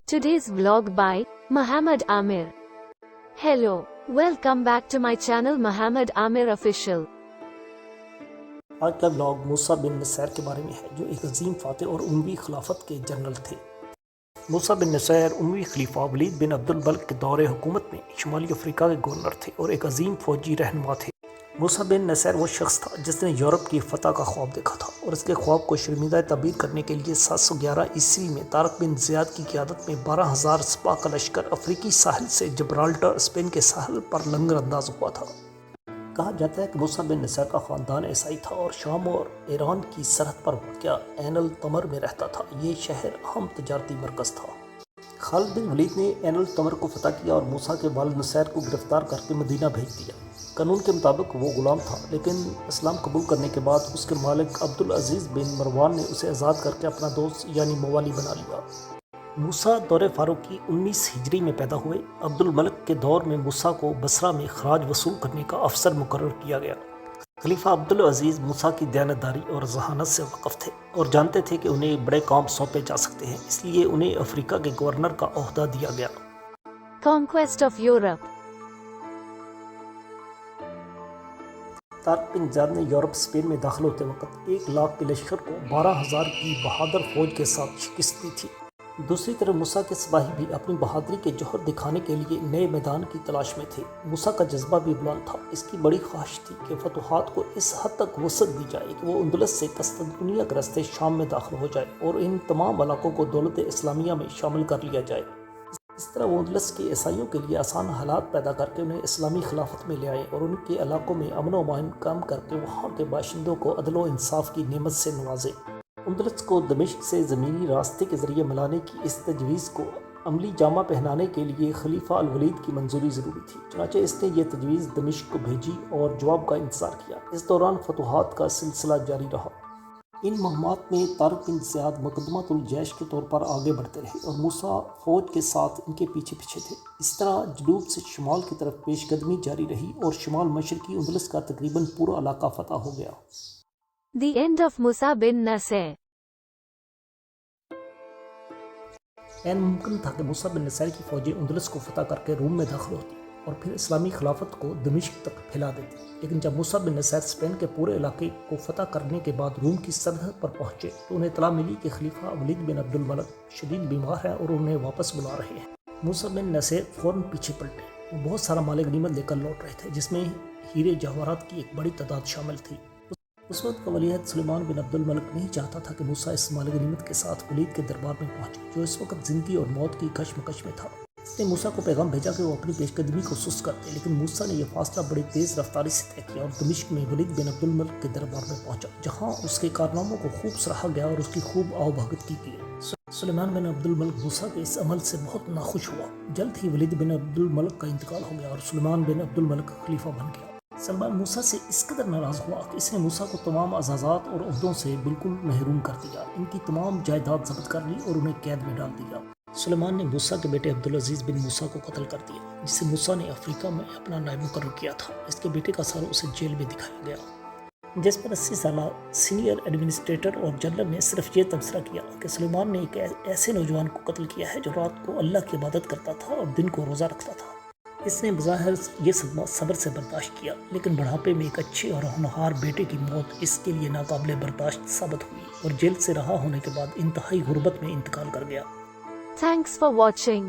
Today's vlog by Muhammad Amir. Hello, welcome back to my channel Muhammad Amir Official. آج کا blog موسیٰ بن نصیر کے بارے میں ہے جو ایک عظیم فاتح اور اموی خلافت کے جنرل تھے۔ موسیٰ بن نصیر اموی خلیفہ ولید بن عبد الملک کے دور حکومت میں شمالی افریقہ کے گورنر تھے اور ایک عظیم فوجی رہنما تھے۔ موسیٰ بن نصیر وہ شخص تھا جس نے یورپ کی فتح کا خواب دیکھا تھا اور اس کے خواب کو شرمندہ تعبیر کرنے کے لیے 711 عیسوی میں طارق بن زیاد کی قیادت میں 12,000 سپاہ کا لشکر افریقی ساحل سے جبرالٹر اسپین کے ساحل پر لنگر انداز ہوا تھا۔ کہا جاتا ہے کہ موسیٰ بن نصیر کا خاندان عیسائی تھا اور شام اور ایران کی سرحد پر واقع عین التمر میں رہتا تھا۔ یہ شہر اہم تجارتی مرکز تھا۔ خالد بن ولید نے عین التمر کو فتح کیا اور موسیٰ کے والد نصیر کو گرفتار کر کے مدینہ بھیج دیا۔ قانون کے مطابق وہ غلام تھا، لیکن اسلام قبول کرنے کے بعد اس کے مالک عبدالعزیز بن مروان نے اسے آزاد کر کے اپنا دوست یعنی موالی بنا لیا۔ موسیٰ دور فاروقی 19 ہجری میں پیدا ہوئے۔ عبد الملک کے دور میں موسیٰ کو بصرہ میں خراج وصول کرنے کا افسر مقرر کیا گیا۔ خلیفہ عبدالعزیز موسیٰ کی دیانتداری اور ذہانت سے واقف تھے اور جانتے تھے کہ انہیں بڑے کام سونپے جا سکتے ہیں، اس لیے انہیں افریقہ کے گورنر کا عہدہ دیا گیا۔ Conquest of Europe. طارق بن زیاد نے یورپ اسپین میں داخل ہوتے وقت 1 لاکھ کے لشکر کو 12,000 کی بہادر فوج کے ساتھ شکست دی تھی۔ دوسری طرف موسیٰ کے سپاہی بھی اپنی بہادری کے جوہر دکھانے کے لیے نئے میدان کی تلاش میں تھے۔ موسیٰ کا جذبہ بھی بلند تھا۔ اس کی بڑی خواہش تھی کہ فتوحات کو اس حد تک وسعت دی جائے کہ وہ اندلس سے قسطنطنیہ کے راستے شام میں داخل ہو جائے اور ان تمام علاقوں کو دولت اسلامیہ میں شامل کر لیا جائے۔ اس طرح وہ اندلس کے عیسائیوں کے لیے آسان حالات پیدا کر کے انہیں اسلامی خلافت میں لے آئے اور ان کے علاقوں میں امن و امان قائم کر کے وہاں کے باشندوں کو عدل و انصاف کی نعمت سے نوازے۔ اندلس کو دمشق سے زمینی راستے کے ذریعے ملانے کی اس تجویز کو عملی جامہ پہنانے کے لیے خلیفہ الولید کی منظوری ضروری تھی، چنانچہ اس نے یہ تجویز دمشق کو بھیجی اور جواب کا انتظار کیا۔ اس دوران فتوحات کا سلسلہ جاری رہا۔ ان مہمات میں طارق بن زیاد مقدمۃ الجیش کے طور پر آگے بڑھتے رہے اور موسیٰ فوج کے ساتھ ان کے پیچھے تھے۔ اس طرح جنوب سے شمال کی طرف پیش قدمی جاری رہی اور شمال مشرقی اندلس کا تقریباً پورا علاقہ فتح ہو گیا۔ The end of Musa bin Nasir. عین ممکن تھا کہ موسیٰ بن نصیر کی فوجیں اندلس کو فتح کر کے روم میں داخل ہوتی اور پھر اسلامی خلافت کو دمشق تک پھیلا دیتی، لیکن جب موسیٰ بن نصیر اسپین کے پورے علاقے کو فتح کرنے کے بعد روم کی سرحد پر پہنچے تو انہیں اطلاع ملی کہ خلیفہ ولید بن عبد الملک شدید بیمار ہے اور انہیں واپس بلا رہے ہیں۔ موسیٰ بن نصیر فوراً پیچھے پلٹے۔ وہ بہت سارا مال غنیمت لے کر لوٹ رہے تھے، جس میں ہیرے جواہرات کی ایک بڑی تعداد شامل تھی۔ اس وقت کا ولیعہد سلیمان بن عبد الملک نہیں چاہتا تھا کہ موسیٰ اس مال غنیمت کے ساتھ ولید کے دربار میں پہنچے، جو اس وقت زندگی اور موت کی کشمکش میں تھا۔ اس نے موسیٰ کو پیغام بھیجا کہ وہ اپنی پیش قدمی کو سست کر دے، لیکن موسیٰ نے یہ فاصلہ بڑی تیز رفتاری سے طے کیا اور دمشق میں ولید بن عبد الملک کے دربار میں پہنچا، جہاں اس کے کارناموں کو خوب سراہا گیا اور اس کی خوب آؤ بھگت کی گئی۔ سلیمان بن عبد الملک موسیٰ کے اس عمل سے بہت ناخوش ہوا۔ جلد ہی ولید بن عبد الملک کا انتقال ہو گیا اور سلیمان بن عبد الملک خلیفہ بن گیا۔ سلمان موسیٰ سے اس قدر ناراض ہوا کہ اس نے موسیٰ کو تمام اعزازات اور عہدوں سے بالکل محروم کر دیا، ان کی تمام جائیداد ضبط کر لی اور انہیں قید میں ڈال دیا۔ سلیمان نے موسیٰ کے بیٹے عبدالعزیز بن موسیٰ کو قتل کر دیا، جسے موسیٰ نے افریقہ میں اپنا نائب مقرر کیا تھا۔ اس کے بیٹے کا سر اسے جیل میں دکھایا گیا، جس پر 80 سالہ سینئر ایڈمنسٹریٹر اور جنرل نے صرف یہ تبصرہ کیا کہ سلیمان نے ایک ایسے نوجوان کو قتل کیا ہے جو رات کو اللہ کی عبادت کرتا تھا اور دن کو روزہ رکھتا تھا۔ اس نے بظاہر یہ صدمہ صبر سے برداشت کیا، لیکن بڑھاپے میں ایک اچھے اور ہونہار بیٹے کی موت اس کے لیے ناقابل برداشت ثابت ہوئی اور جیل سے رہا ہونے کے بعد انتہائی غربت میں انتقال کر گیا۔ Thanks for watching.